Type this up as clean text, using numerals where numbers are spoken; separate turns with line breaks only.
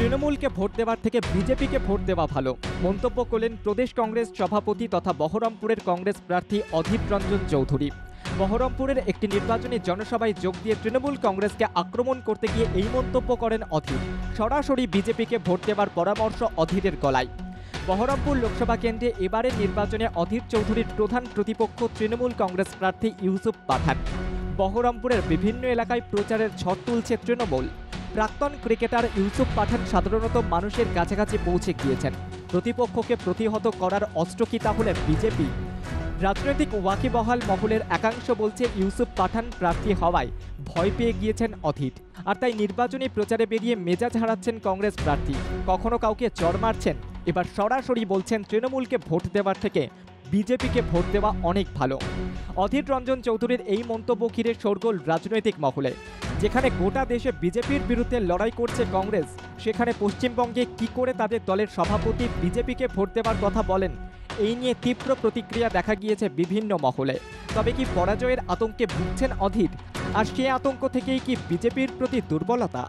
তৃণমূলকে ভোট দেওয়ার থেকে বিজেপিকে ভোট দেওয়া ভালো মন্তব্য করলেন প্রদেশ কংগ্রেস সভাপতি তথা বহরমপুরের কংগ্রেস প্রার্থী অধীর রঞ্জন চৌধুরী। বহরমপুরের একটি নির্বাচনী জনসভায় যোগ দিয়ে তৃণমূল কংগ্রেসকে আক্রমণ করতে গিয়ে এই মন্তব্য করেন অধীর। সরাসরি বিজেপিকে ভোট দেওয়ার পরামর্শ অধীরের গলায়। বহরমপুর লোকসভা কেন্দ্রে এবারের নির্বাচনে অধীর চৌধুরীর প্রধান প্রতিপক্ষ তৃণমূল কংগ্রেস প্রার্থী ইউসুফ পাঠান। বহরমপুরের বিভিন্ন এলাকায় প্রচারের ঝড় তুলছে তৃণমূল। প্রাক্তন ক্রিকেটার ইউসুফ পাঠান সাধারণত মানুষের কাছাকাছি পৌঁছে গিয়েছেন। প্রতিপক্ষকে প্রতিহত করার অস্ত্র কি তাহলে বিজেপি? রাজনৈতিক ওয়াকিবহাল মহলের একাংশ বলছে ইউসুফ পাঠান প্রার্থী হওয়ায় ভয় পেয়ে গিয়েছেন অধীর, আর তাই নির্বাচনী প্রচারে বেরিয়ে মেজাজ হারাচ্ছেন কংগ্রেস প্রার্থী। কখনো কাউকে চড় মারছেন, এবার সরাসরি বলছেন তৃণমূলকে ভোট দেওয়ার থেকে বিজেপিকে ভোট দেওয়া অনেক ভালো। অধীর রঞ্জন চৌধুরীর এই মন্তব্য ঘিরে শোরগোল রাজনৈতিক মহলে। যেখানে গোটা দেশে বিজেপির বিরুদ্ধে লড়াই করছে কংগ্রেস, সেখানে পশ্চিমবঙ্গে কি করে তাদের দলের সভাপতি বিজেপিকে ভোট দেওয়ার কথা বলেন, এই নিয়ে তীব্র প্রতিক্রিয়া দেখা গিয়েছে বিভিন্ন মহলে। তবে কি পরাজয়ের আতঙ্কে ভুগছেন অধীর? আর সে আতঙ্ক থেকেই কি বিজেপির প্রতি দুর্বলতা?